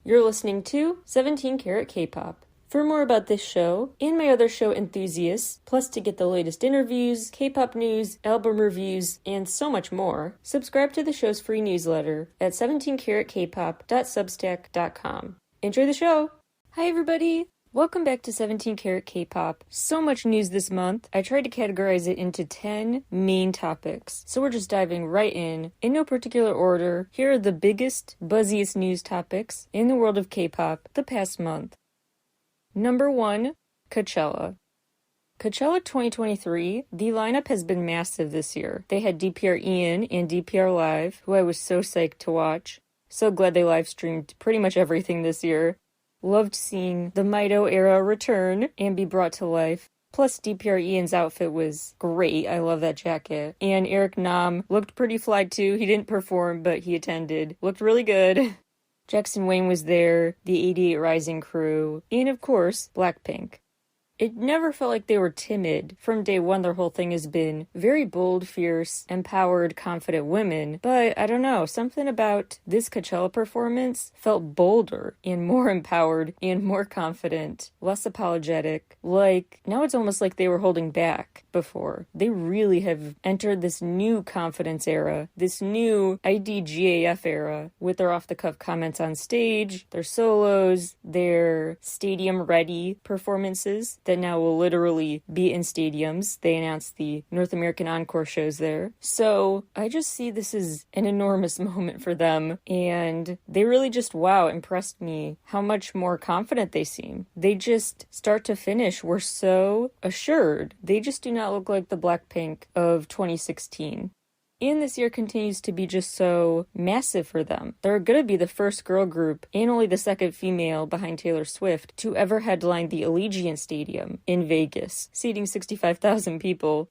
You're listening to 17 Carat K-Pop. For more about this show and my other show Enthusiasts, plus to get the latest interviews, K-pop news, album reviews, and so much more, subscribe to the show's free newsletter at 17caratkpop.substack.com. Enjoy the show! Hi everybody! Welcome back to 17 Carat K-Pop. So much news this month. I tried to categorize it into 10 main topics. So we're just diving right in no particular order. Here are the biggest, buzziest news topics in the world of K-pop the past month. Number 1, Coachella. Coachella 2023, the lineup has been massive this year. They had DPR Ian and DPR Live, who I was so psyched to watch. So glad they live streamed pretty much everything this year. Loved seeing the Mito era return and be brought to life. Plus, DPR Ian's outfit was great. I love that jacket. And Eric Nam looked pretty fly too. He didn't perform, but he attended. Looked really good. Jackson Wang was there, the 88 Rising crew, and of course, Blackpink. It never felt like they were timid. From day one, their whole thing has been very bold, fierce, empowered, confident women. But I don't know, something about this Coachella performance felt bolder and more empowered and more confident, less apologetic. Like, now it's almost like they were holding back before. They really have entered this new confidence era, this new IDGAF era, with their off-the-cuff comments on stage, their solos, their stadium-ready performances that now will literally be in stadiums. They announced the North American Encore shows there. So I just see this as an enormous moment for them. And they really just, impressed me how much more confident they seem. They just, start to finish, were so assured. They just do not look like the Blackpink of 2016. And this year continues to be just so massive for them. They're going to be the first girl group and only the second female behind Taylor Swift to ever headline the Allegiant Stadium in Vegas, seating 65,000 people.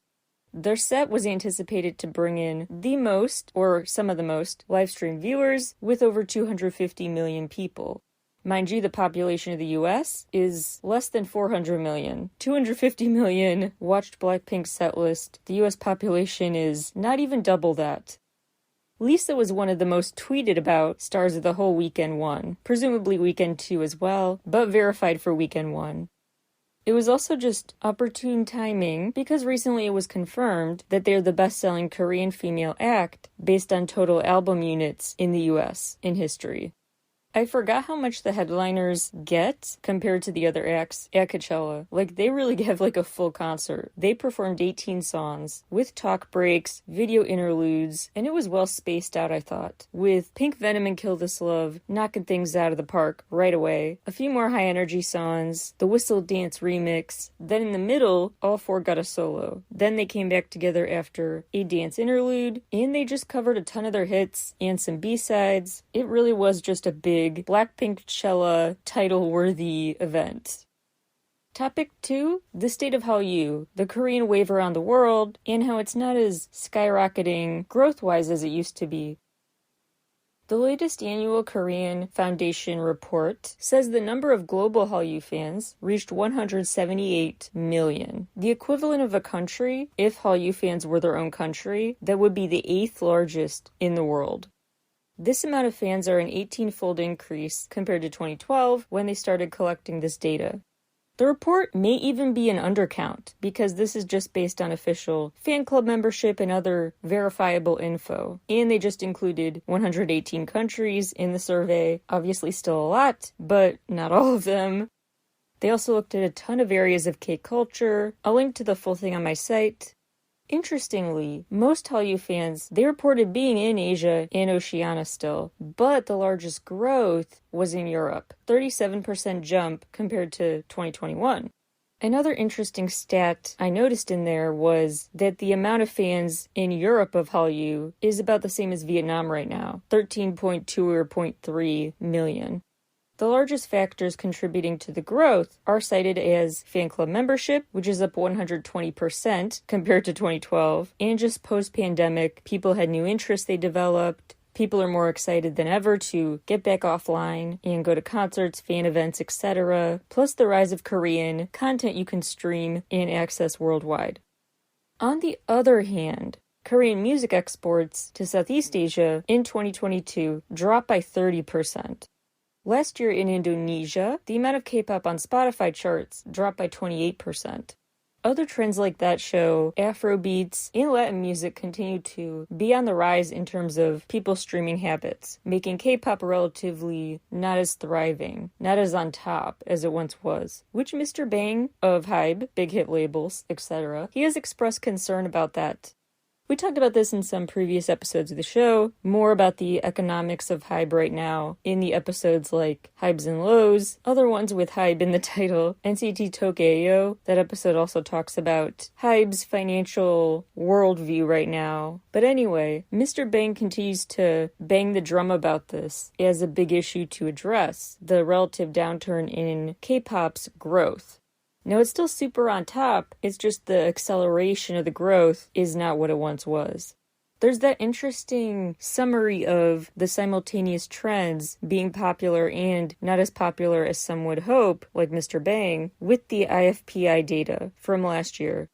Their set was anticipated to bring in the most, or some of the most, live stream viewers with over 250 million people. Mind you, the population of the US is less than 400 million. 250 million watched Blackpink's setlist. The US population is not even double that. Lisa was one of the most tweeted about stars of the whole weekend one, presumably weekend 2 as well, but verified for weekend 1. It was also just opportune timing because recently it was confirmed that they're the best-selling Korean female act based on total album units in the US in history. I forgot how much the headliners get compared to the other acts at Coachella. Like, they really have like a full concert. They performed 18 songs with talk breaks, video interludes, and it was well spaced out, I thought. With Pink Venom and Kill This Love knocking things out of the park right away. A few more high energy songs, the Whistle Dance remix. Then in the middle, all four got a solo. Then they came back together after a dance interlude, and they just covered a ton of their hits and some B-sides. It really was just a big Blackpink Coachella title-worthy event. Topic 2, the state of Hallyu, the Korean wave around the world, and how it's not as skyrocketing growth-wise as it used to be. The latest annual Korean Foundation report says the number of global Hallyu fans reached 178 million. The equivalent of a country, if Hallyu fans were their own country, that would be the 8th largest in the world. This amount of fans are an 18-fold increase compared to 2012 when they started collecting this data. The report may even be an undercount because this is just based on official fan club membership and other verifiable info. And they just included 118 countries in the survey. Obviously still a lot, but not all of them. They also looked at a ton of areas of K-culture. I'll link to the full thing on my site. Interestingly, most Hallyu fans, they reported being in Asia and Oceania still, but the largest growth was in Europe, 37% jump compared to 2021. Another interesting stat I noticed in there was that the amount of fans in Europe of Hallyu is about the same as Vietnam right now, 13.2 or 0.3 million. The largest factors contributing to the growth are cited as fan club membership, which is up 120% compared to 2012, and just post-pandemic, people had new interests they developed. People are more excited than ever to get back offline and go to concerts, fan events, etc., plus the rise of Korean content you can stream and access worldwide. On the other hand, Korean music exports to Southeast Asia in 2022 dropped by 30%. Last year in Indonesia, the amount of K-pop on Spotify charts dropped by 28%. Other trends like that show Afrobeats and Latin music continue to be on the rise in terms of people's streaming habits, making K-pop relatively not as thriving, not as on top as it once was, which Mr. Bang of HYBE, big hit labels, etc., he has expressed concern about that. We talked about this in some previous episodes of the show, more about the economics of HYBE right now in the episodes like Hypes and Lows, other ones with HYBE in the title, NCT Tokyo. That episode also talks about HYBE's financial worldview right now. But anyway, Mr. Bang continues to bang the drum about this as a big issue to address, the relative downturn in K-pop's growth. Now, it's still super on top, it's just the acceleration of the growth is not what it once was. There's that interesting summary of the simultaneous trends being popular and not as popular as some would hope, like Mr. Bang, with the IFPI data from last year.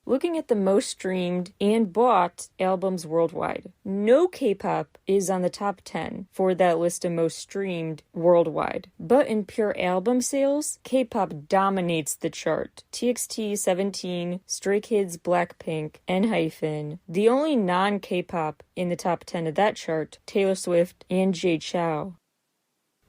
Looking at the most streamed and bought albums worldwide, no K-pop is on the top 10 for that list of most streamed worldwide. But in pure album sales, K-pop dominates the chart. TXT, 17, Stray Kids, Blackpink, ENHYPEN. The only non-K-pop in the top 10 of that chart, Taylor Swift and Jay Chou.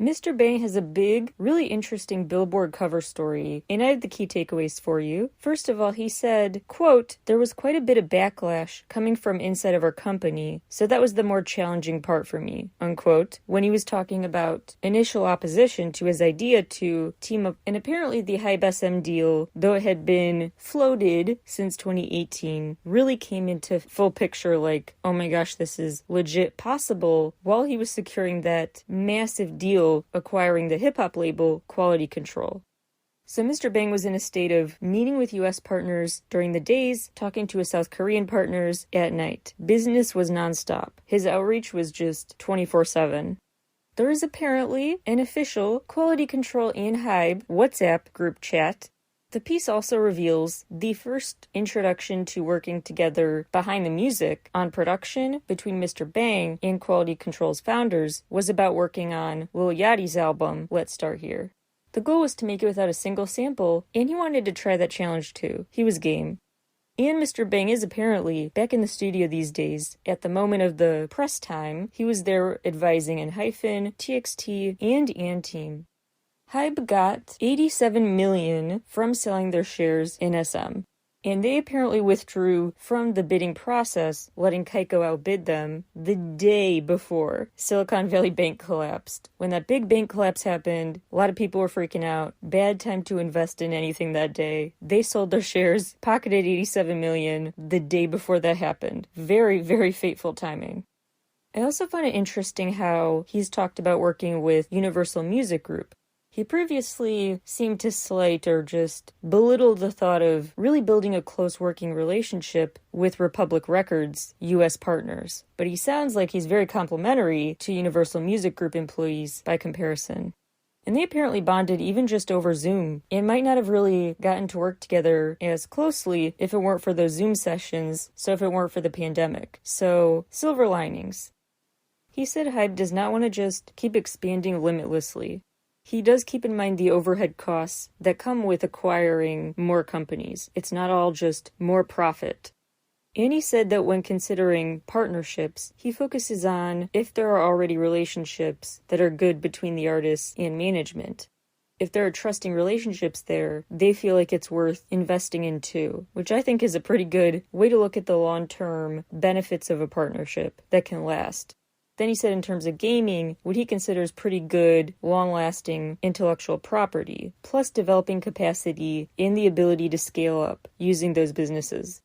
Mr. Bang has a big, really interesting Billboard cover story, and I have the key takeaways for you. First of all, he said, quote, "There was quite a bit of backlash coming from inside of our company, so that was the more challenging part for me," unquote, when he was talking about initial opposition to his idea to team up. And apparently the HYBE SM deal, though it had been floated since 2018, really came into full picture like, oh my gosh, this is legit possible, while he was securing that massive deal acquiring the hip-hop label Quality Control. So Mr. Bang was in a state of meeting with US partners during the days, talking to his South Korean partners at night. Business was nonstop. His outreach was just 24/7. There is apparently an official Quality Control and HYBE WhatsApp group chat. The piece also reveals the first introduction to working together behind the music on production between Mr. Bang and Quality Control's founders was about working on Lil Yachty's album, Let's Start Here. The goal was to make it without a single sample, and he wanted to try that challenge too. He was game. And Mr. Bang is apparently back in the studio these days. At the moment of the press time, he was there advising ENHYPEN, TXT, and Team. HYBE got $87 million from selling their shares in SM, and they apparently withdrew from the bidding process, letting Kaiko outbid them the day before Silicon Valley Bank collapsed. When that big bank collapse happened, a lot of people were freaking out. Bad time to invest in anything that day. They sold their shares, pocketed $87 million the day before that happened. Very, very fateful timing. I also find it interesting how he's talked about working with Universal Music Group. He previously seemed to slight or just belittle the thought of really building a close working relationship with Republic Records' U.S. partners. But he sounds like he's very complimentary to Universal Music Group employees by comparison. And they apparently bonded even just over Zoom, and might not have really gotten to work together as closely if it weren't for those Zoom sessions, so if it weren't for the pandemic. So, silver linings. He said HYBE does not want to just keep expanding limitlessly. He does keep in mind the overhead costs that come with acquiring more companies. It's not all just more profit. And he said that when considering partnerships, he focuses on if there are already relationships that are good between the artists and management. If there are trusting relationships there, they feel like it's worth investing in too, which I think is a pretty good way to look at the long-term benefits of a partnership that can last. Then he said in terms of gaming, what he considers pretty good, long-lasting intellectual property, plus developing capacity and the ability to scale up using those businesses.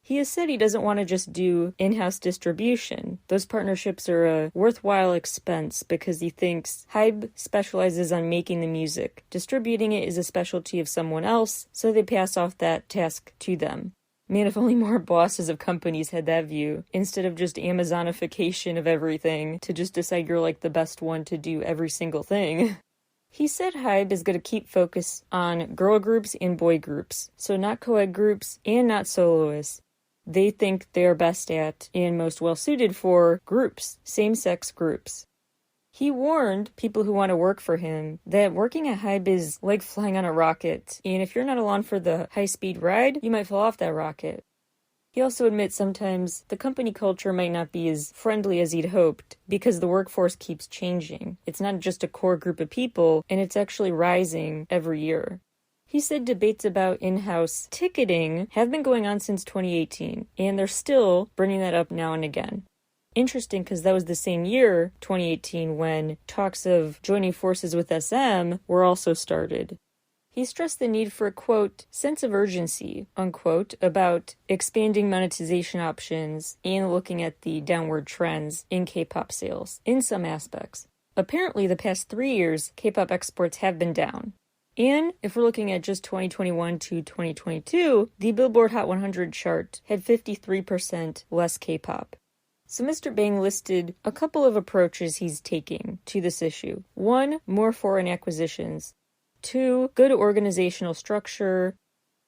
He has said he doesn't want to just do in-house distribution. Those partnerships are a worthwhile expense because he thinks HYBE specializes on making the music. Distributing it is a specialty of someone else, so they pass off that task to them. Man, if only more bosses of companies had that view, instead of just Amazonification of everything, to just decide you're like the best one to do every single thing. He said HYBE is going to keep focus on girl groups and boy groups, so not co-ed groups and not soloists. They think they're best at and most well-suited for groups, same-sex groups. He warned people who want to work for him that working at HYBE is like flying on a rocket, and if you're not along for the high-speed ride, you might fall off that rocket. He also admits sometimes the company culture might not be as friendly as he'd hoped because the workforce keeps changing. It's not just a core group of people, and it's actually rising every year. He said debates about in-house ticketing have been going on since 2018, and they're still bringing that up now and again. Interesting because that was the same year, 2018, when talks of joining forces with SM were also started. He stressed the need for a, quote, sense of urgency, unquote, about expanding monetization options and looking at the downward trends in K-pop sales in some aspects. Apparently, the past 3 years, K-pop exports have been down. And if we're looking at just 2021 to 2022, the Billboard Hot 100 chart had 53% less K-pop. So Mr. Bang listed a couple of approaches he's taking to this issue. 1, more foreign acquisitions. 2, good organizational structure.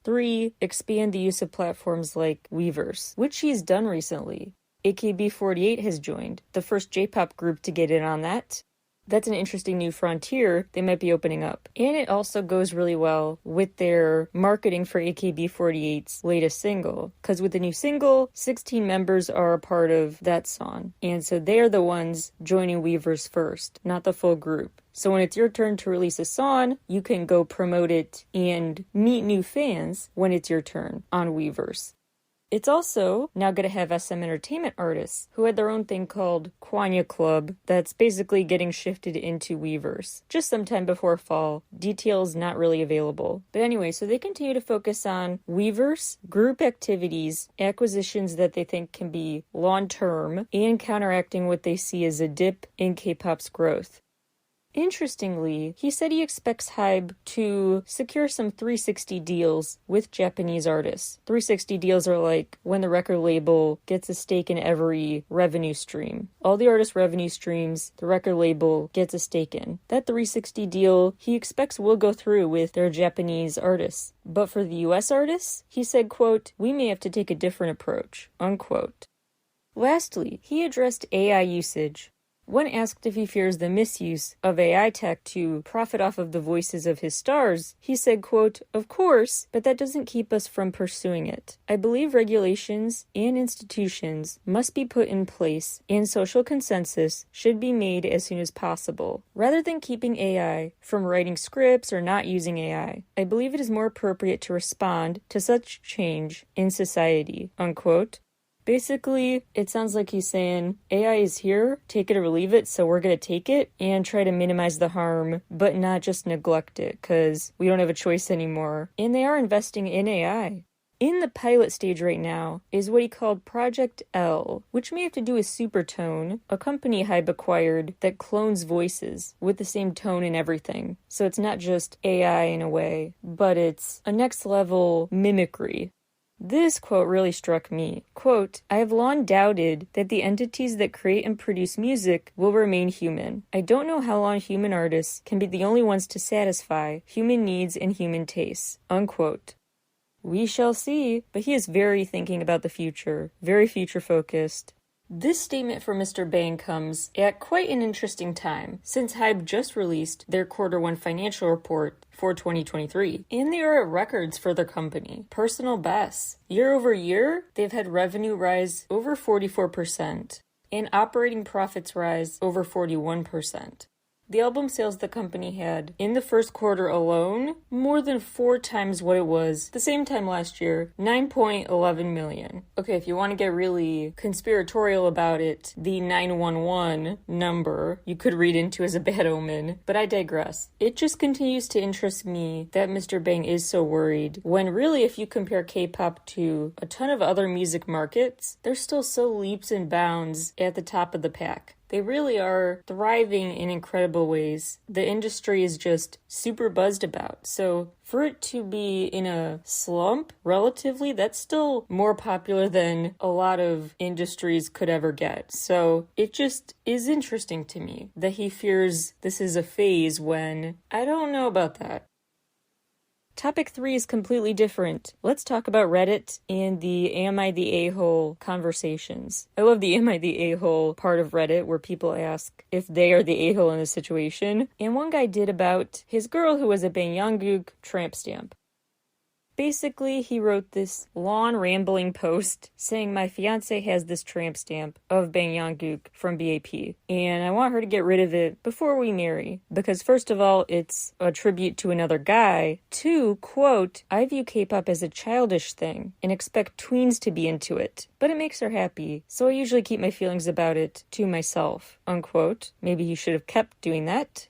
3, expand the use of platforms like Weverse, which he's done recently. AKB48 has joined, the first J-pop group to get in on that. That's an interesting new frontier they might be opening up. And it also goes really well with their marketing for AKB48's latest single. Because with the new single, 16 members are a part of that song. And so they're the ones joining Weverse first, not the full group. So when it's your turn to release a song, you can go promote it and meet new fans when it's your turn on Weverse. It's also now going to have SM Entertainment artists who had their own thing called Kwanya Club that's basically getting shifted into Weverse just sometime before fall. Details not really available. But anyway, so they continue to focus on Weverse, group activities, acquisitions that they think can be long-term, and counteracting what they see as a dip in K-pop's growth. Interestingly, he said he expects HYBE to secure some 360 deals with Japanese artists. 360 deals are like when the record label gets a stake in every revenue stream. All the artist revenue streams, the record label gets a stake in. That 360 deal he expects will go through with their Japanese artists. But for the US artists, he said, quote, we may have to take a different approach, unquote. Lastly, he addressed AI usage. When asked if he fears the misuse of AI tech to profit off of the voices of his stars, he said, quote, of course, but that doesn't keep us from pursuing it. I believe regulations and institutions must be put in place and social consensus should be made as soon as possible. Rather than keeping AI from writing scripts or not using AI, I believe it is more appropriate to respond to such change in society, unquote. Basically, it sounds like he's saying, AI is here, take it or leave it, so we're going to take it and try to minimize the harm, but not just neglect it, because we don't have a choice anymore. And they are investing in AI. In the pilot stage right now is what he called Project L, which may have to do with Supertone, a company HYBE acquired that clones voices with the same tone and everything. So it's not just AI in a way, but it's a next level mimicry. This quote really struck me. Quote, I have long doubted that the entities that create and produce music will remain human. I don't know how long human artists can be the only ones to satisfy human needs and human tastes. Unquote. We shall see, but he is very thinking about the future, very future-focused. This statement from Mr. Bang comes at quite an interesting time, since HYBE just released their Q1 financial report for 2023, and they are at records for their company, personal bests. Year over year, they've had revenue rise over 44%, and operating profits rise over 41%. The album sales the company had in the first quarter alone, more than 4 times what it was the same time last year, 9.11 million. Okay, if you want to get really conspiratorial about it, the 911 number you could read into as a bad omen, but I digress. It just continues to interest me that Mr. Bang is so worried, when really if you compare K-pop to a ton of other music markets, they're still so leaps and bounds at the top of the pack. They really are thriving in incredible ways. The industry is just super buzzed about. So for it to be in a slump, relatively, that's still more popular than a lot of industries could ever get. So it just is interesting to me that he fears this is a phase when I don't know about that. Topic 3 is completely different. Let's talk about Reddit and the Am I the A-hole conversations. I love the Am I the A-hole part of Reddit where people ask if they are the a-hole in a situation. And one guy did about his girl who was a Banyangguk tramp stamp. Basically, he wrote this long, rambling post saying, my fiance has this tramp stamp of Banyangguk from BAP, and I want her to get rid of it before we marry. Because first of all, it's a tribute to another guy. 2, quote, I view K-pop as a childish thing and expect tweens to be into it, but it makes her happy, so I usually keep my feelings about it to myself, unquote. Maybe he should have kept doing that.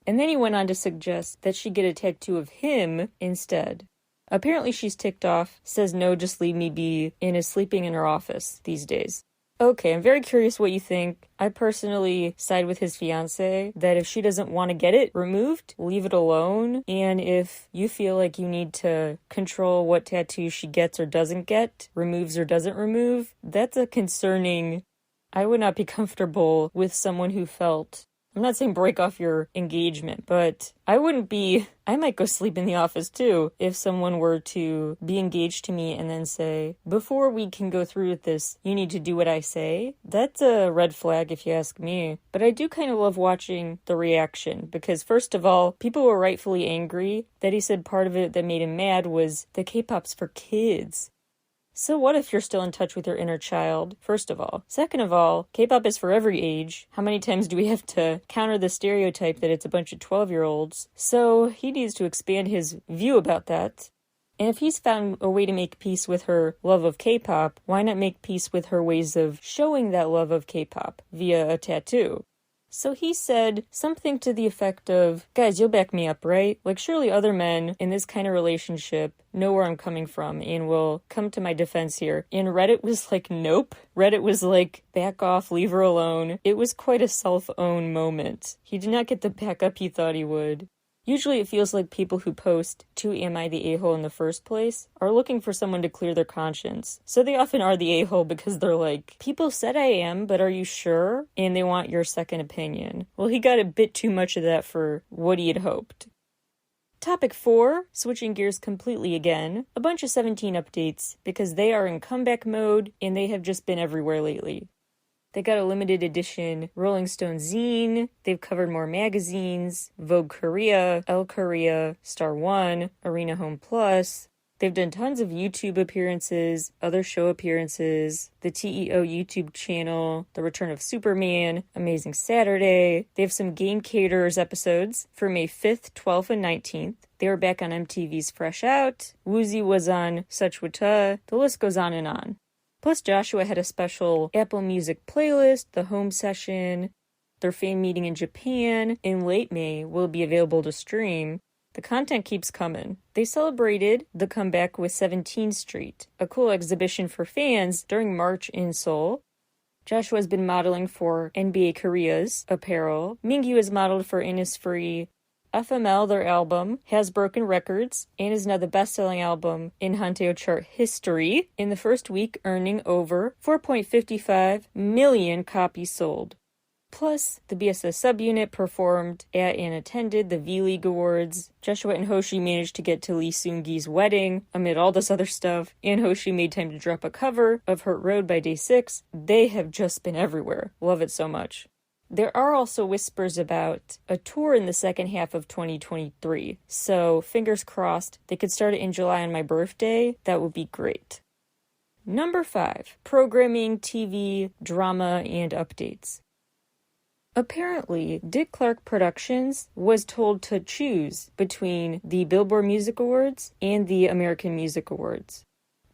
And then he went on to suggest that she get a tattoo of him instead. Apparently she's ticked off, says no, just leave me be, and is sleeping in her office these days. Okay, I'm very curious what you think. I personally side with his fiancé that if she doesn't want to get it removed, leave it alone. And if you feel like you need to control what tattoo she gets or doesn't get, removes or doesn't remove, that's a concerning... I would not be comfortable with someone who felt... I'm not saying break off your engagement, but I might go sleep in the office too if someone were to be engaged to me and then say, before we can go through with this, you need to do what I say. That's a red flag if you ask me. But I do kind of love watching the reaction because first of all, people were rightfully angry that he said part of it that made him mad was the K-pop's for kids. So what if you're still in touch with your inner child, first of all? Second of all, K-pop is for every age. How many times do we have to counter the stereotype that it's a bunch of 12-year-olds? So he needs to expand his view about that. And if he's found a way to make peace with her love of K-pop, why not make peace with her ways of showing that love of K-pop via a tattoo? So he said something to the effect of, guys, you'll back me up, right? Like, surely other men in this kind of relationship know where I'm coming from and will come to my defense here. And Reddit was like, nope. Reddit was like, back off, leave her alone. It was quite a self-own moment. He did not get the backup he thought he would. Usually it feels like people who post to Am I the A-hole in the first place are looking for someone to clear their conscience. So they often are the a-hole because they're like, people said I am, but are you sure? And they want your second opinion. Well, he got a bit too much of that for what he had hoped. Topic 4, switching gears completely again, a bunch of 17 updates because they are in comeback mode and they have just been everywhere lately. They got a limited edition Rolling Stone zine. They've covered more magazines, Vogue Korea, Elle Korea, Star One, Arena Home Plus. They've done tons of YouTube appearances, other show appearances, the TEO YouTube channel, The Return of Superman, Amazing Saturday. They have some Game Caterers episodes for May 5th, 12th, and 19th. They were back on MTV's Fresh Out. Woozi was on Such Wata. The list goes on and on. Plus, Joshua had a special Apple Music playlist, the home session. Their fan meeting in Japan in late May will be available to stream. The content keeps coming. They celebrated the comeback with 17th Street, a cool exhibition for fans during March in Seoul. Joshua has been modeling for NBA Korea's apparel. Mingyu has modeled for Innisfree. FML, their album, has broken records and is now the best-selling album in Hanteo chart history, in the first week earning over 4.55 million copies sold. Plus, the BSS subunit performed at and attended the V-League Awards. Joshua and Hoshi managed to get to Lee Seung-gi's wedding amid all this other stuff, and Hoshi made time to drop a cover of Hurt Road by Day 6. They have just been everywhere. Love it so much. There are also whispers about a tour in the second half of 2023, so fingers crossed they could start it in July on my birthday. That would be great. Number 5, programming, TV, drama, and updates. Apparently, Dick Clark Productions was told to choose between the Billboard Music Awards and the American Music Awards.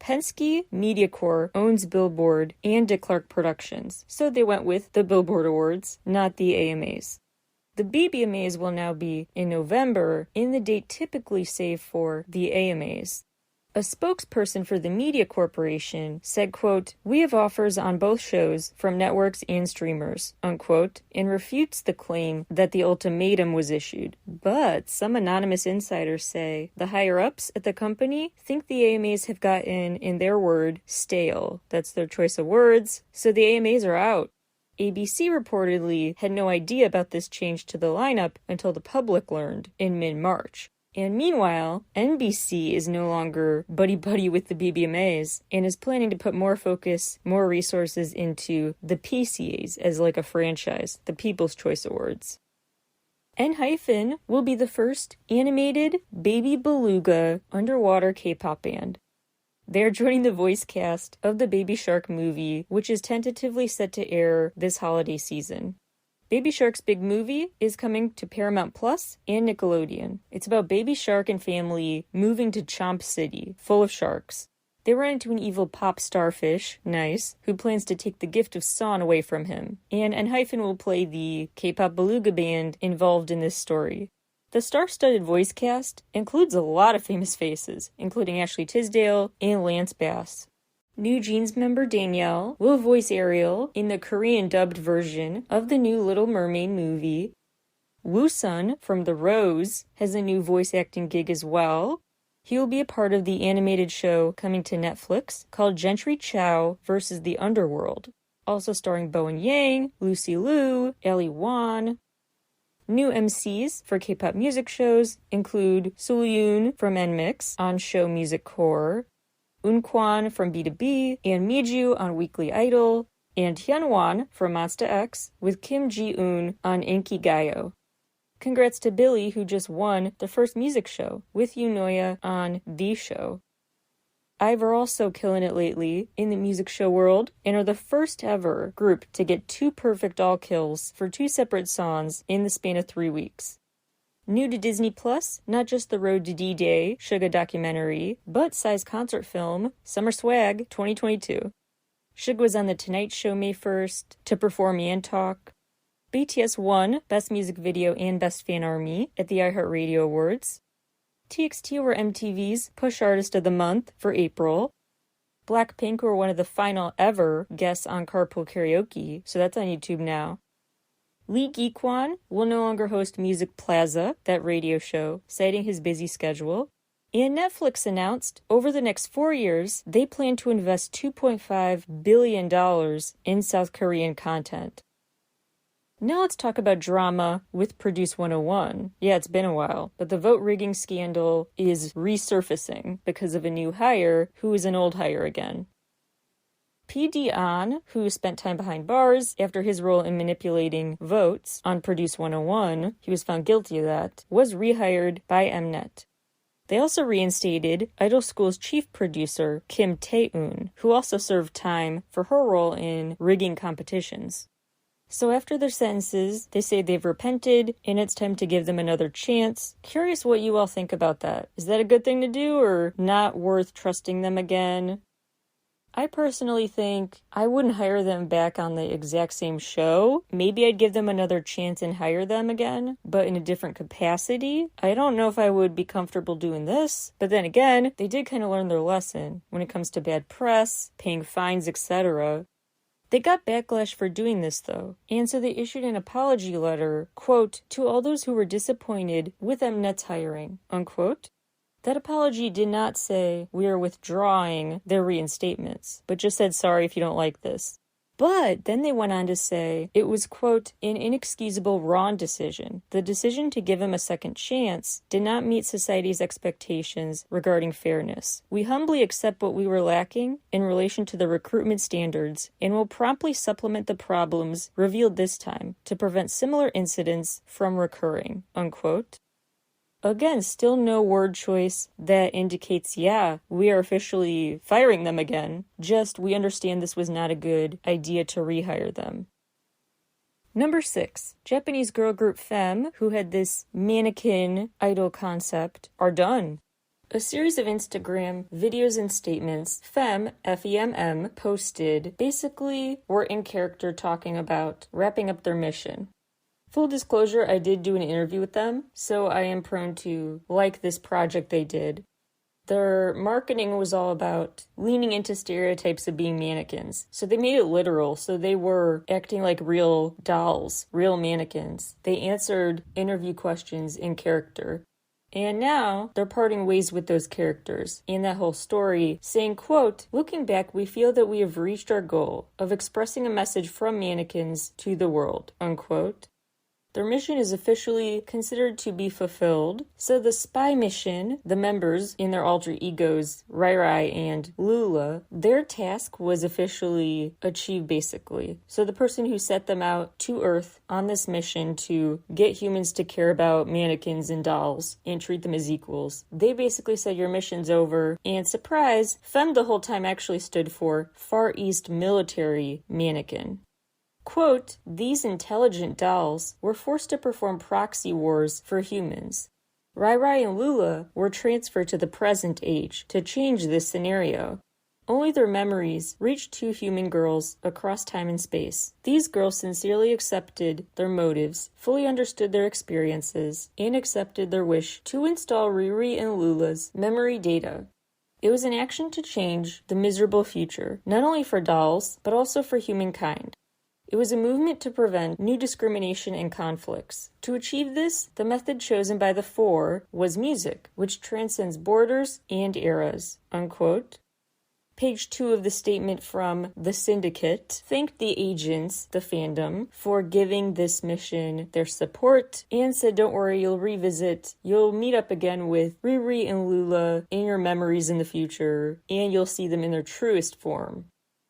Penske Media Corp owns Billboard and Dick Clark Productions, so they went with the Billboard Awards, not the AMAs. The BBMAs will now be in November, in the date typically saved for the AMAs. A spokesperson for the media corporation said, quote, "We have offers on both shows from networks and streamers," unquote, and refutes the claim that the ultimatum was issued. But some anonymous insiders say the higher-ups at the company think the AMAs have gotten, in their word, stale. That's their choice of words, so the AMAs are out. ABC reportedly had no idea about this change to the lineup until the public learned in mid-March. And meanwhile, NBC is no longer buddy-buddy with the BBMAs and is planning to put more focus, more resources into the PCAs as like a franchise, the People's Choice Awards. ENHYPEN will be the first animated Baby Beluga underwater K-pop band. They are joining the voice cast of the Baby Shark movie, which is tentatively set to air this holiday season. Baby Shark's big movie is coming to Paramount Plus and Nickelodeon. It's about Baby Shark and family moving to Chomp City, full of sharks. They run into an evil pop starfish, Nice, who plans to take the gift of song away from him. And ENHYPEN will play the K-pop Beluga band involved in this story. The star-studded voice cast includes a lot of famous faces, including Ashley Tisdale and Lance Bass. New Jeans member Danielle will voice Ariel in the Korean dubbed version of the new Little Mermaid movie. Woo-sun from The Rose has a new voice acting gig as well. He will be a part of the animated show coming to Netflix called Gentry Chow vs. the Underworld, also starring Bowen Yang, Lucy Liu, Ali Won. New MCs for K-pop music shows include Sul-yoon from NMIX on show Music Core, Eunkwon from B2B, and Miju on Weekly Idol, and Hyunwon from Monsta X with Kim Ji-eun on Inkigayo. Congrats to Billy, who just won the first music show with Yunoya on The Show. IVE are also killing it lately in the music show world and are the first ever group to get 2 perfect all kills for 2 separate songs in the span of 3 weeks. New to Disney Plus, not just the Road to D-Day Suga documentary, but Psy's concert film, Summer Swag 2022. Suga was on The Tonight Show May 1st to perform and talk. BTS won Best Music Video and Best Fan Army at the iHeartRadio Awards. TXT were MTV's Push Artist of the Month for April. Blackpink were one of the final ever guests on Carpool Karaoke, so that's on YouTube now. Lee Gi-kwon will no longer host Music Plaza, that radio show, citing his busy schedule. And Netflix announced over the next 4 years, they plan to invest $2.5 billion in South Korean content. Now let's talk about drama with Produce 101. Yeah, it's been a while, but the vote rigging scandal is resurfacing because of a new hire who is an old hire again. PD An, who spent time behind bars after his role in manipulating votes on Produce 101, he was found guilty of that, was rehired by Mnet. They also reinstated Idol School's chief producer, Kim Tae-eun, who also served time for her role in rigging competitions. So after their sentences, they say they've repented, and it's time to give them another chance. Curious what you all think about that. Is that a good thing to do, or not worth trusting them again? I personally think I wouldn't hire them back on the exact same show. Maybe I'd give them another chance and hire them again, but in a different capacity. I don't know if I would be comfortable doing this, but then again, they did kind of learn their lesson when it comes to bad press, paying fines, etc. They got backlash for doing this, though, and so they issued an apology letter, quote, to all those who were disappointed with Mnet's hiring, unquote. That apology did not say we are withdrawing their reinstatements, but just said sorry if you don't like this. But then they went on to say it was, quote, an inexcusable wrong decision. The decision to give him a second chance did not meet society's expectations regarding fairness. We humbly accept what we were lacking in relation to the recruitment standards and will promptly supplement the problems revealed this time to prevent similar incidents from recurring, unquote. Again, still no word choice that indicates, yeah, we are officially firing them again. Just, we understand this was not a good idea to rehire them. Number 6, Japanese girl group Femme, who had this mannequin idol concept, are done. A series of Instagram videos and statements Femme, F-E-M-M, posted basically were in character talking about wrapping up their mission. Full disclosure, I did do an interview with them, so I am prone to like this project they did. Their marketing was all about leaning into stereotypes of being mannequins. So they made it literal, so they were acting like real dolls, real mannequins. They answered interview questions in character. And now they're parting ways with those characters and that whole story, saying, quote, looking back, we feel that we have reached our goal of expressing a message from mannequins to the world, unquote. Their mission is officially considered to be fulfilled. So the spy mission, the members in their alter egos, Rai Rai and Lula, their task was officially achieved basically. So the person who set them out to Earth on this mission to get humans to care about mannequins and dolls and treat them as equals, they basically said your mission's over. And surprise, FEM the whole time actually stood for Far East Military Mannequin. Quote, these intelligent dolls were forced to perform proxy wars for humans. Rai Rai and Lula were transferred to the present age to change this scenario. Only their memories reached two human girls across time and space. These girls sincerely accepted their motives, fully understood their experiences, and accepted their wish to install Riri and Lula's memory data. It was an action to change the miserable future, not only for dolls, but also for humankind. It was a movement to prevent new discrimination and conflicts. To achieve this, the method chosen by the four was music, which transcends borders and eras, unquote. Page 2 of the statement from the syndicate thanked the agents, the fandom, for giving this mission their support and said, don't worry, you'll meet up again with Riri and Lula in your memories in the future, and you'll see them in their truest form.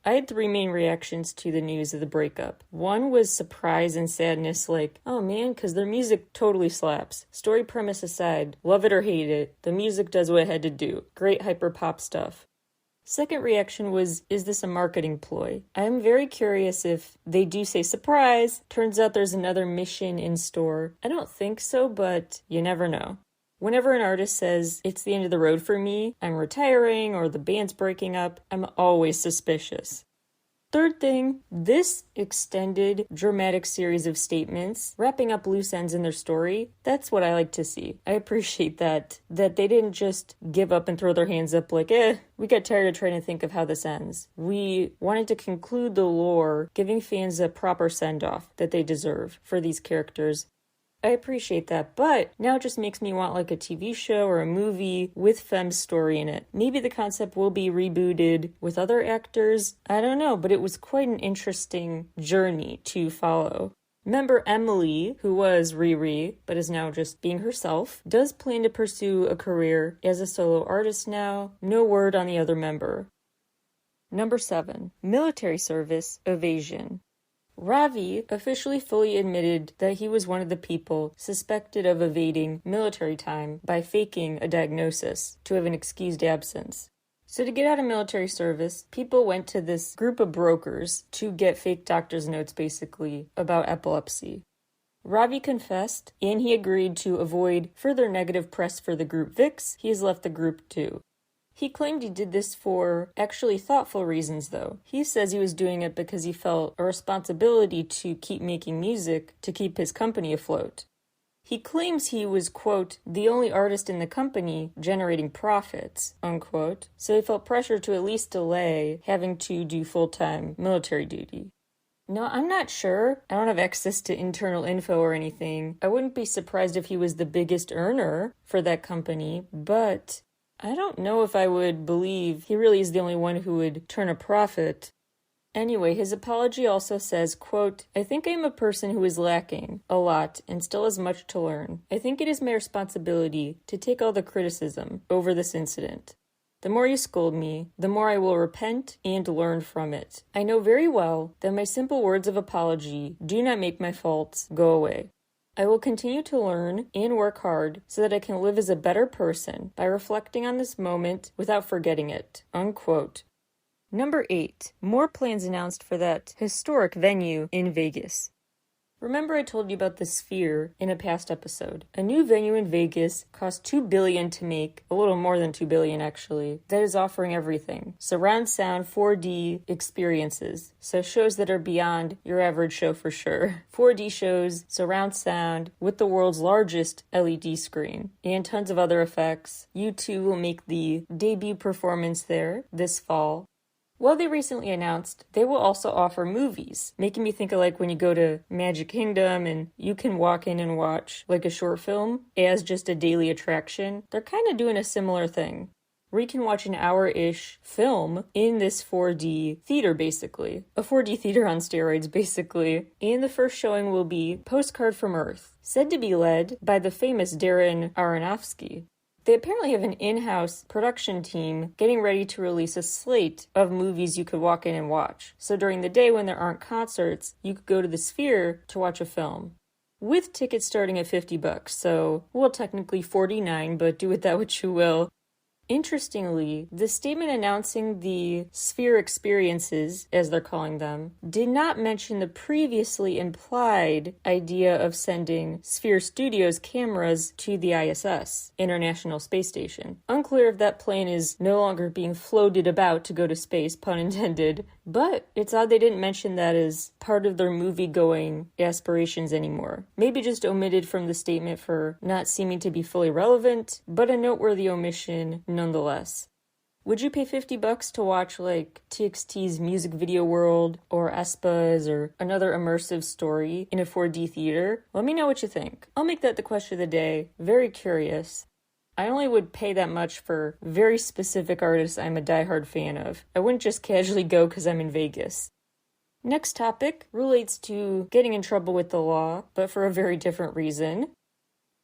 I had three main reactions to the news of the breakup. One was surprise and sadness, like, oh man, because their music totally slaps. Story premise aside, love it or hate it, the music does what it had to do. Great hyper pop stuff. Second reaction was, is this a marketing ploy? I'm very curious if they do say surprise, turns out there's another mission in store. I don't think so, but you never know. Whenever an artist says, it's the end of the road for me, I'm retiring, or the band's breaking up, I'm always suspicious. Third thing, this extended, dramatic series of statements, wrapping up loose ends in their story, that's what I like to see. I appreciate that they didn't just give up and throw their hands up like, we got tired of trying to think of how this ends. We wanted to conclude the lore, giving fans a proper send-off that they deserve for these characters. I appreciate that, but now it just makes me want like a TV show or a movie with Fem's story in it. Maybe the concept will be rebooted with other actors. I don't know, but it was quite an interesting journey to follow. Member Emily, who was Riri, but is now just being herself, does plan to pursue a career as a solo artist now. No word on the other member. Number 7. Military service evasion. Ravi officially fully admitted that he was one of the people suspected of evading military time by faking a diagnosis to have an excused absence. So to get out of military service, people went to this group of brokers to get fake doctor's notes basically about epilepsy. Ravi confessed, and he agreed to avoid further negative press for the group Vix. He has left the group too. He claimed he did this for actually thoughtful reasons, though. He says he was doing it because he felt a responsibility to keep making music to keep his company afloat. He claims he was, quote, the only artist in the company generating profits, unquote, so he felt pressure to at least delay having to do full-time military duty. No, I'm not sure. I don't have access to internal info or anything. I wouldn't be surprised if he was the biggest earner for that company, but I don't know if I would believe he really is the only one who would turn a profit. Anyway, his apology also says, quote, I think I am a person who is lacking a lot and still has much to learn. I think it is my responsibility to take all the criticism over this incident. The more you scold me, the more I will repent and learn from it. I know very well that my simple words of apology do not make my faults go away. I will continue to learn and work hard so that I can live as a better person by reflecting on this moment without forgetting it. Unquote. Number 8. More plans announced for that historic venue in Vegas. Remember I told you about the Sphere in a past episode. A new venue in Vegas cost $2 billion to make, a little more than $2 billion actually, that is offering everything. Surround sound, 4D experiences, so shows that are beyond your average show for sure. 4D shows, surround sound, with the world's largest LED screen, and tons of other effects. U2 will make the debut performance there this fall. Well, they recently announced they will also offer movies, making me think of like when you go to Magic Kingdom and you can walk in and watch like a short film as just a daily attraction. They're kind of doing a similar thing. where you can watch an hour-ish film in this 4D theater, basically. A 4D theater on steroids, basically. And the first showing will be Postcard from Earth, said to be led by the famous Darren Aronofsky. They apparently have an in-house production team getting ready to release a slate of movies you could walk in and watch. So during the day when there aren't concerts, you could go to the Sphere to watch a film. With tickets starting at $50, so, well, technically $49, but do with that what you will. Interestingly, the statement announcing the Sphere experiences, as they're calling them, did not mention the previously implied idea of sending Sphere Studios cameras to the ISS, International Space Station. Unclear if that plane is no longer being floated about to go to space, pun intended, but it's odd they didn't mention that as part of their movie-going aspirations anymore. Maybe just omitted from the statement for not seeming to be fully relevant, but a noteworthy omission nonetheless. Would you pay $50 to watch like TXT's Music Video World or aespa's or another immersive story in a 4D theater? Let me know what you think. I'll make that the question of the day. Very curious. I only would pay that much for very specific artists I'm a diehard fan of. I wouldn't just casually go because I'm in Vegas. Next topic relates to getting in trouble with the law, but for a very different reason.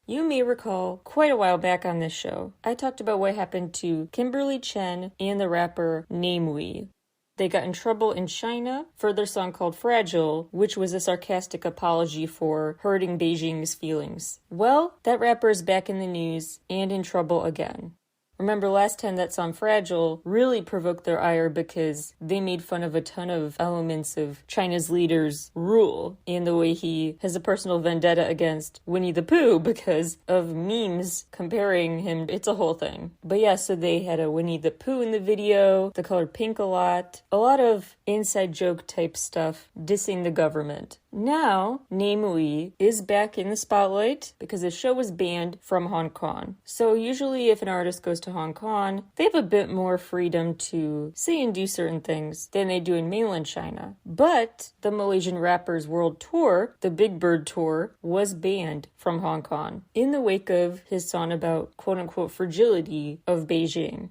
You may recall quite a while back on this show, I talked about what happened to Kimberly Chen and the rapper Namewee. They got in trouble in China for their song called Fragile, which was a sarcastic apology for hurting Beijing's feelings. Well, that rapper is back in the news and in trouble again. Remember last time that song Fragile really provoked their ire because they made fun of a ton of elements of China's leader's rule and the way he has a personal vendetta against Winnie the Pooh because of memes comparing him. It's a whole thing. But yeah, so they had a Winnie the Pooh in the video, the color pink a lot of inside joke type stuff dissing the government. Now, Namewee is back in the spotlight because the show was banned from Hong Kong. So usually if an artist goes to Hong Kong, they have a bit more freedom to say and do certain things than they do in mainland China. But the Malaysian rapper's world tour, the Big Bird tour, was banned from Hong Kong in the wake of his song about quote-unquote fragility of Beijing.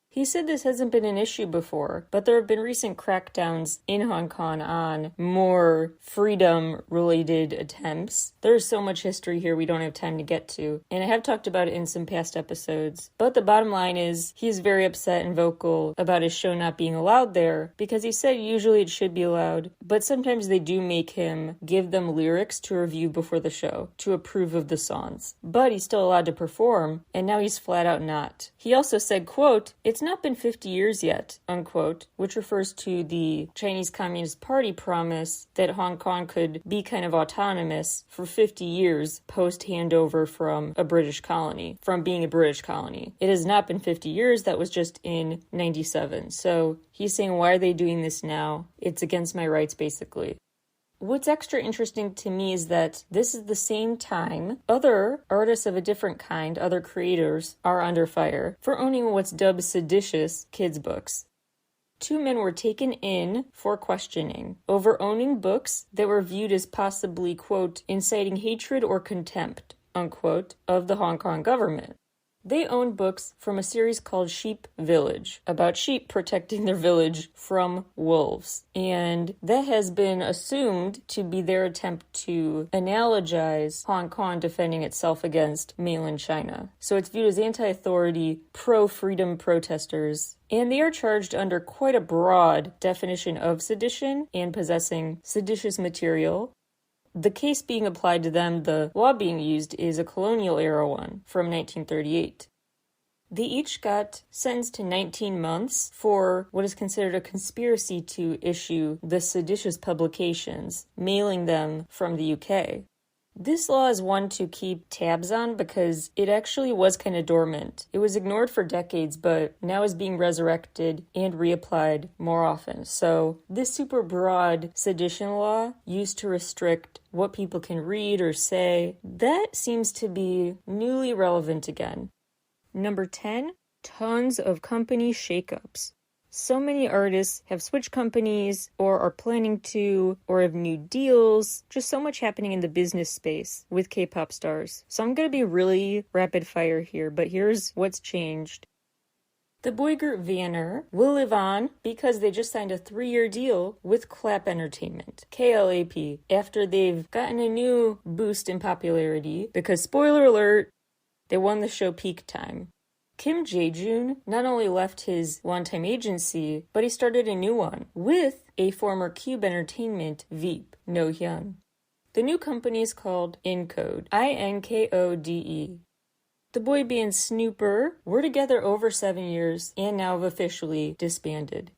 He said this hasn't been an issue before, but there have been recent crackdowns in Hong Kong on more freedom-related attempts. There's so much history here we don't have time to get to, and I have talked about it in some past episodes. But the bottom line is, he's very upset and vocal about his show not being allowed there, because he said usually it should be allowed, but sometimes they do make him give them lyrics to review before the show, to approve of the songs. But he's still allowed to perform, and now he's flat out not. He also said, quote, "It's not been 50 years yet," unquote, which refers to the Chinese Communist Party promise that Hong Kong could be kind of autonomous for 50 years post-handover from a British colony, from being a British colony. It has not been 50 years, that was just in 97. So he's saying, why are they doing this now? It's against my rights, basically. What's extra interesting to me is that this is the same time other artists of a different kind, other creators, are under fire for owning what's dubbed seditious kids' books. 2 men were taken in for questioning over owning books that were viewed as possibly, quote, inciting hatred or contempt, unquote, of the Hong Kong government. They owned books from a series called Sheep Village, about sheep protecting their village from wolves. And that has been assumed to be their attempt to analogize Hong Kong defending itself against mainland China. So it's viewed as anti-authority, pro-freedom protesters. And they are charged under quite a broad definition of sedition and possessing seditious material. The case being applied to them, the law being used, is a colonial-era one from 1938. They each got sentenced to 19 months for what is considered a conspiracy to issue the seditious publications, mailing them from the UK. This law is one to keep tabs on because it actually was kind of dormant. It was ignored for decades, but now is being resurrected and reapplied more often. So this super broad sedition law used to restrict what people can read or say, that seems to be newly relevant again. Number 10, tons of company shakeups. So many artists have switched companies or are planning to or have new deals. Just so much happening in the business space with K-pop stars. So I'm going to be really rapid fire here, but here's what's changed. The boy group Vanner will live on because they just signed a 3-year deal with Clap Entertainment, KLAP, after they've gotten a new boost in popularity because, spoiler alert, they won the show Peak Time. Kim Jae-joon not only left his one-time agency, but he started a new one with a former Cube Entertainment Veep, No Hyun. The new company is called Incode, Inkode. The boy band Snooper were together over 7 years and now have officially disbanded.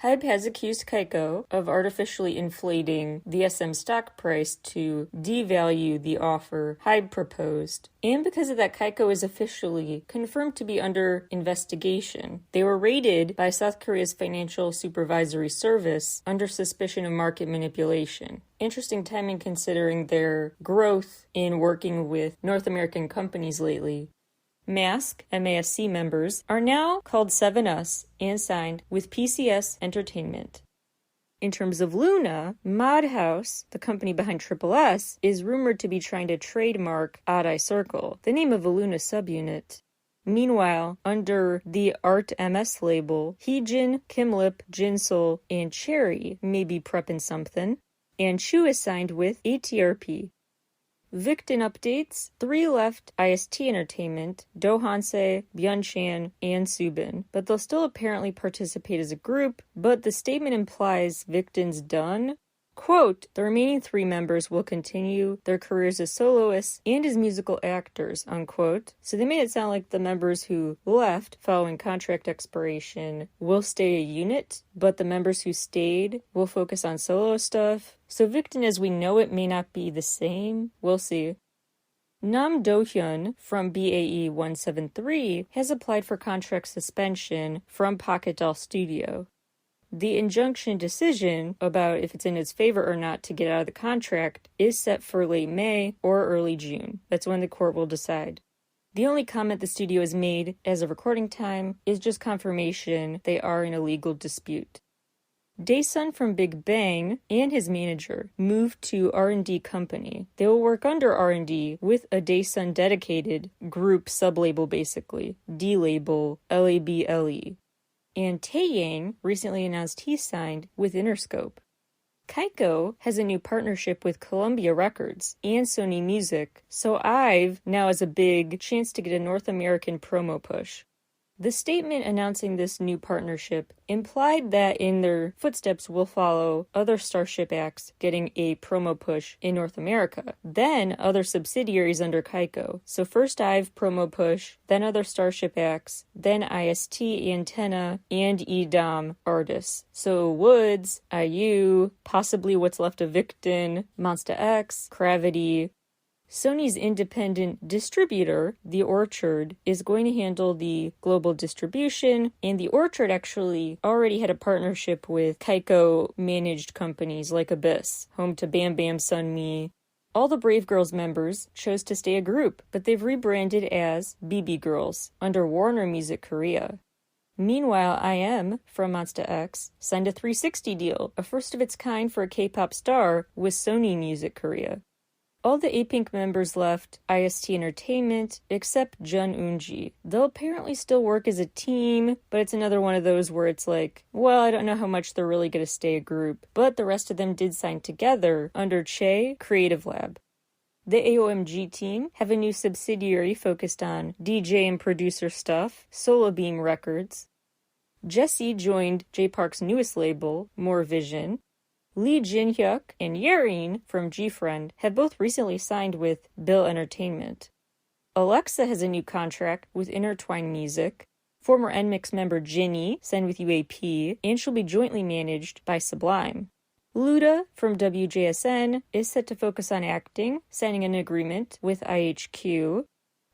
HYBE has accused Kaiko of artificially inflating the SM stock price to devalue the offer HYBE proposed. And because of that, Kaiko is officially confirmed to be under investigation. They were raided by South Korea's Financial Supervisory Service under suspicion of market manipulation. Interesting timing considering their growth in working with North American companies lately. MASC, MASC members, are now called 7US and signed with PCS Entertainment. In terms of Luna, Madhouse, the company behind Triple S, is rumored to be trying to trademark Odd Eye Circle, the name of a Luna subunit. Meanwhile, under the Art MS label, Heejin, Kimlip, Jinsol, and Cherry may be prepping something, and Chu is signed with ATRP. Victon updates: 3 left IST Entertainment, Do Hanse, Byunchan, and Subin, but they'll still apparently participate as a group, but the statement implies Victon's done. Quote, the remaining 3 members will continue their careers as soloists and as musical actors, unquote. So they made it sound like the members who left following contract expiration will stay a unit, but the members who stayed will focus on solo stuff. So Victon as we know it may not be the same. We'll see. Nam Do-hyun from BAE 173 has applied for contract suspension from Pocket Doll Studio. The injunction decision about if it's in his favor or not to get out of the contract is set for late May or early June. That's when the court will decide. The only comment the studio has made as of recording time is just confirmation they are in a legal dispute. Daesun from Big Bang and his manager moved to R&D Company. They will work under R&D with a Daesun dedicated group sub-label basically, D-label, LABLE. And Taeyang recently announced he signed with Interscope. Kaiko has a new partnership with Columbia Records and Sony Music, so IVE now has a big chance to get a North American promo push. The statement announcing this new partnership implied that in their footsteps will follow other Starship acts getting a promo push in North America, then other subsidiaries under Kaiko. So first IVE promo push, then other Starship acts, then IST, Antenna, and EDOM artists. So Woods, IU, possibly what's left of Victon, Monsta X, Gravity. Sony's independent distributor, The Orchard, is going to handle the global distribution, and The Orchard actually already had a partnership with Kaiko-managed companies like Abyss, home to Bam Bam Sunmi. All the Brave Girls members chose to stay a group, but they've rebranded as BB Girls under Warner Music Korea. Meanwhile, IM from Monsta X signed a 360 deal, a first of its kind for a K-pop star, with Sony Music Korea. All the A-Pink members left IST Entertainment except Jun Eunji. They'll apparently still work as a team, but it's another one of those where it's like, well, I don't know how much they're really going to stay a group. But the rest of them did sign together under Che Creative Lab. The AOMG team have a new subsidiary focused on DJ and producer stuff, Solar Beam Records. Jessie joined J Park's newest label, More Vision. Lee Jin-hyuk and Yerin from G-Friend have both recently signed with Bill Entertainment. Alexa has a new contract with Intertwine Music. Former NMIXX member Jinny signed with UAP, and she'll be jointly managed by Sublime. Luda from WJSN is set to focus on acting, signing an agreement with IHQ.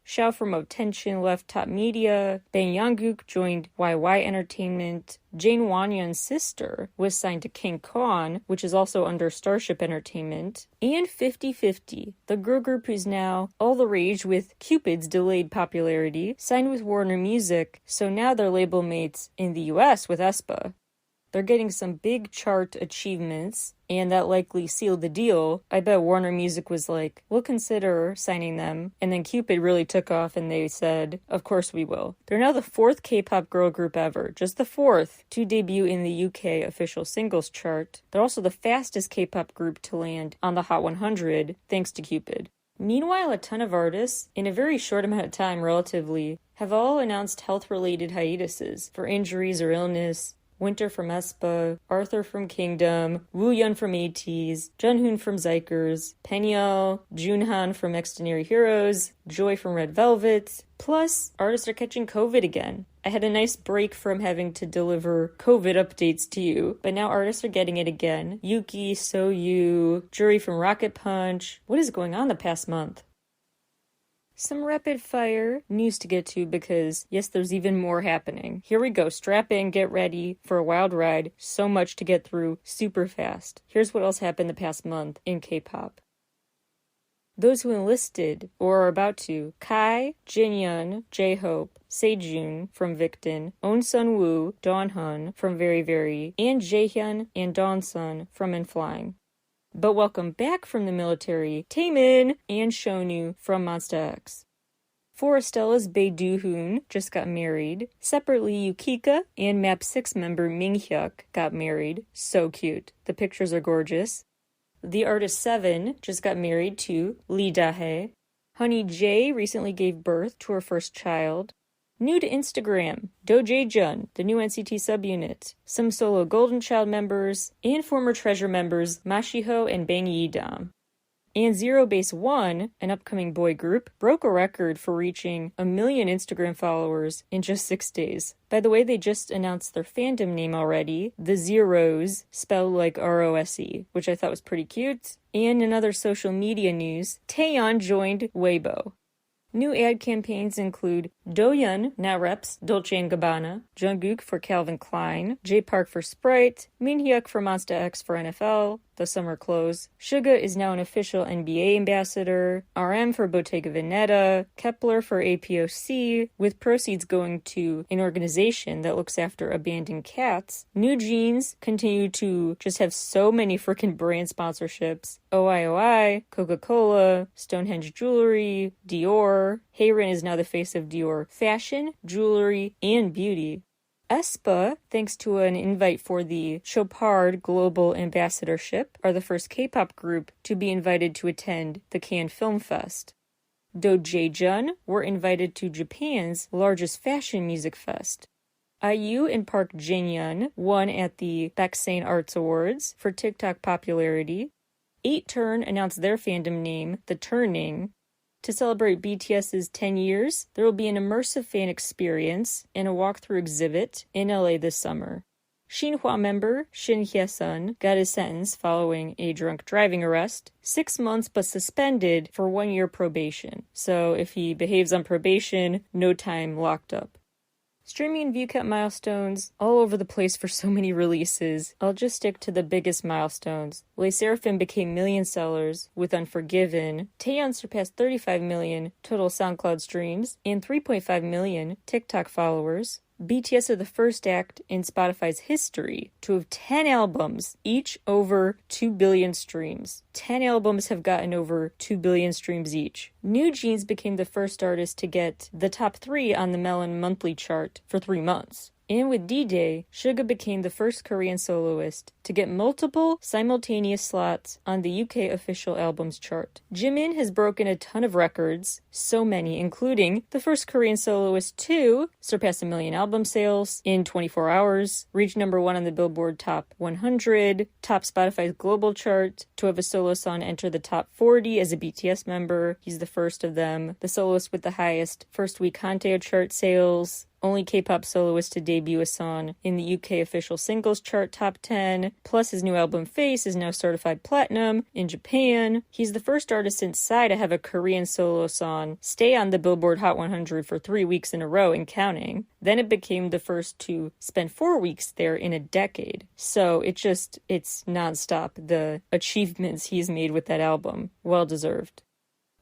Xiao from Attention left Top Media. Bang Yongguk joined YY Entertainment. Jane Wanyan's sister was signed to King Kwan, which is also under Starship Entertainment. And 50/50, the girl group who's now all the rage with Cupid's delayed popularity, signed with Warner Music, so now they're label mates in the US with aespa. They're getting some big chart achievements, and that likely sealed the deal. I bet Warner Music was like, we'll consider signing them. And then Cupid really took off and they said, of course we will. They're now the 4th K-pop girl group ever, just the 4th, to debut in the UK official singles chart. They're also the fastest K-pop group to land on the Hot 100, thanks to Cupid. Meanwhile, a ton of artists, in a very short amount of time relatively, have all announced health-related hiatuses for injuries or illness. Winter from aespa, Arthur from Kingdom, Wooyeon from ATEEZ, Junghoon from Zykers, Penyal, Junhan from Extraordinary Heroes, Joy from Red Velvet. Plus, artists are catching COVID again. I had a nice break from having to deliver COVID updates to you, but now artists are getting it again. Yuki, Soyu, Jury from Rocket Punch. What is going on the past month? Some rapid fire news to get to because, yes, there's even more happening. Here we go. Strap in, get ready for a wild ride. So much to get through super fast. Here's what else happened the past month in K-pop. Those who enlisted or are about to: Kai, Jinyoung, J-Hope, Sejun from Victon, On Sun-woo, Dawnhun from Very Very, and Jaehyun and Dawnsun from In Flying. But welcome back from the military, Taemin and Shonu from Monsta X. For Estella's Bae Do-hoon just got married. Separately, Yukika and MAP 6 member Minghyuk got married. So cute. The pictures are gorgeous. The artist Seven just got married to Lee Da-hae. Honey J recently gave birth to her first child. New to Instagram, Do Jae-jun, the new NCT subunit, some solo Golden Child members, and former Treasure members Mashiho and Bang Yi-dam. And Zero Base One, an upcoming boy group, broke a record for reaching 1 million Instagram followers in just 6 days. By the way, they just announced their fandom name already, the Zeros, spelled like R-O-S-E, which I thought was pretty cute. And in other social media news, Taeyeon joined Weibo. New ad campaigns include Doyeon now reps Dolce & Gabbana, Jungkook for Calvin Klein, J Park for Sprite, Minhyuk for Monsta X for NFL, the summer clothes. Suga is now an official NBA ambassador, RM for Bottega Veneta, Kepler for APOC, with proceeds going to an organization that looks after abandoned cats. New Jeans continue to just have so many freaking brand sponsorships. OIOI, Coca-Cola, Stonehenge Jewelry, Dior. Hayrin is now the face of Dior fashion, jewelry, and beauty. aespa, thanks to an invite for the Chopard Global Ambassadorship, are the first K-pop group to be invited to attend the Cannes Film Fest. Do Jae-jun were invited to Japan's largest fashion music fest. IU and Park Jin-yeon won at the Baeksane Arts Awards for TikTok popularity. 8turn announced their fandom name, The Turning. To celebrate BTS's 10 years, there will be an immersive fan experience and a walkthrough exhibit in LA this summer. Shinhwa member Shin Hye-sun got his sentence following a drunk driving arrest, 6 months but suspended for 1 year probation. So if he behaves on probation, no time locked up. Streaming and view count milestones all over the place for so many releases. I'll just stick to the biggest milestones. Les Seraphim became million sellers with Unforgiven. Taeyeon surpassed 35 million total SoundCloud streams and 3.5 million TikTok followers. BTS are the first act in Spotify's history to have 10 albums, each over 2 billion streams. 10 albums have gotten over 2 billion streams each. New Jeans became the first artist to get the top 3 on the Melon monthly chart for 3 months. And with D-Day, Suga became the first Korean soloist to get multiple simultaneous slots on the UK official albums chart. Jimin has broken a ton of records, so many, including the first Korean soloist to surpass 1 million album sales in 24 hours, reach number 1 on the Billboard Top 100, top Spotify's global chart, to have a solo song enter the top 40 as a BTS member. He's the first of them, the soloist with the highest first week Hanteo chart sales, only K-pop soloist to debut a song in the UK official singles chart top 10, plus his new album Face is now certified platinum in Japan. He's the first artist since Psy to have a Korean solo song stay on the Billboard Hot 100 for 3 weeks in a row and counting. Then it became the first to spend 4 weeks there in a decade. So it's nonstop, the achievements he's made with that album. Well deserved.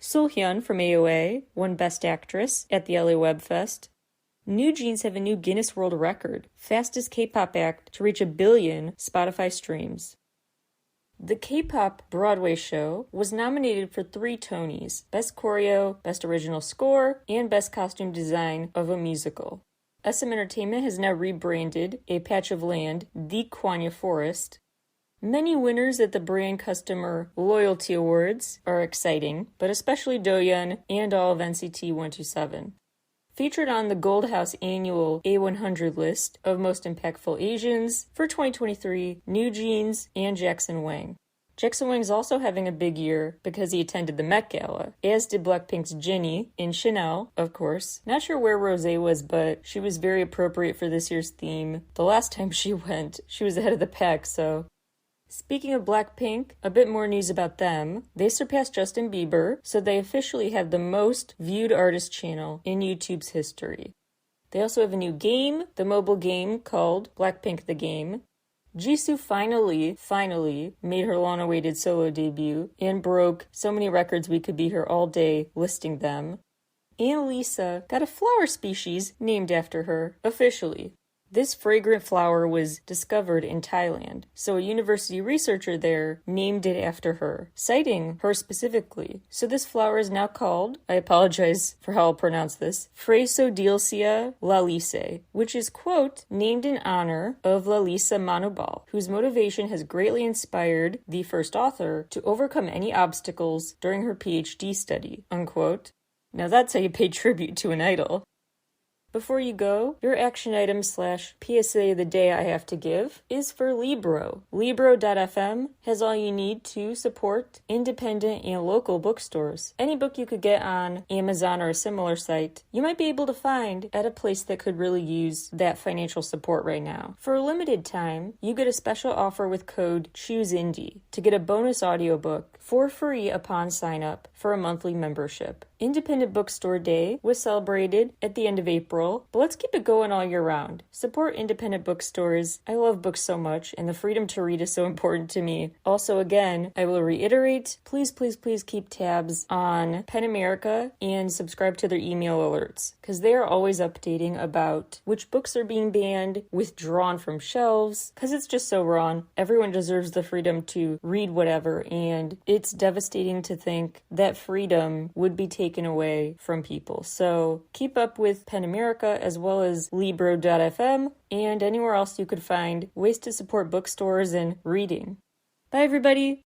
Sulhyun from AOA won Best Actress at the LA Web Fest. New Jeans have a new Guinness World Record, fastest K-pop act to reach 1 billion Spotify streams. The K-pop Broadway show was nominated for 3 Tonys: Best Choreo, Best Original Score, and Best Costume Design of a Musical. SM Entertainment has now rebranded a patch of land the Kwanya Forest. Many winners at the Brand Customer Loyalty Awards are exciting, but especially Doyeon and all of NCT 127. Featured on the Gold House annual A100 list of most impactful Asians for 2023, New Jeans and Jackson Wang. Jackson Wang's also having a big year because he attended the Met Gala, as did Blackpink's Jinny in Chanel, of course. Not sure where Rosé was, but she was very appropriate for this year's theme. The last time she went, she was ahead of the pack, so... Speaking of Blackpink, a bit more news about them. They surpassed Justin Bieber, so they officially have the most viewed artist channel in YouTube's history. They also have a new game, the mobile game called Blackpink the Game. Jisoo finally made her long-awaited solo debut and broke so many records we could be here all day listing them. And Lisa got a flower species named after her, officially. This fragrant flower was discovered in Thailand, so a university researcher there named it after her, citing her specifically. So this flower is now called, I apologize for how I'll pronounce this, Phrasodilcia lalisse, which is, quote, named in honor of Lalissa Manobal, whose motivation has greatly inspired the first author to overcome any obstacles during her PhD study, unquote. Now that's how you pay tribute to an idol. Before you go, your action item / PSA of the day I have to give is for Libro. Libro.fm has all you need to support independent and local bookstores. Any book you could get on Amazon or a similar site, you might be able to find at a place that could really use that financial support right now. For a limited time, you get a special offer with code CHOOSEINDIE to get a bonus audiobook for free upon sign up for a monthly membership. Independent Bookstore Day was celebrated at the end of April, but let's keep it going all year round. Support independent bookstores. I love books so much, and the freedom to read is so important to me. Also, again, I will reiterate, please keep tabs on Pen America and subscribe to their email alerts, because they are always updating about which books are being banned, withdrawn from shelves, because it's just so wrong. Everyone deserves the freedom to read whatever, and it's devastating to think that freedom would be taken away from people. So keep up with Pen America as well as Libro.fm and anywhere else you could find ways to support bookstores and reading. Bye, everybody!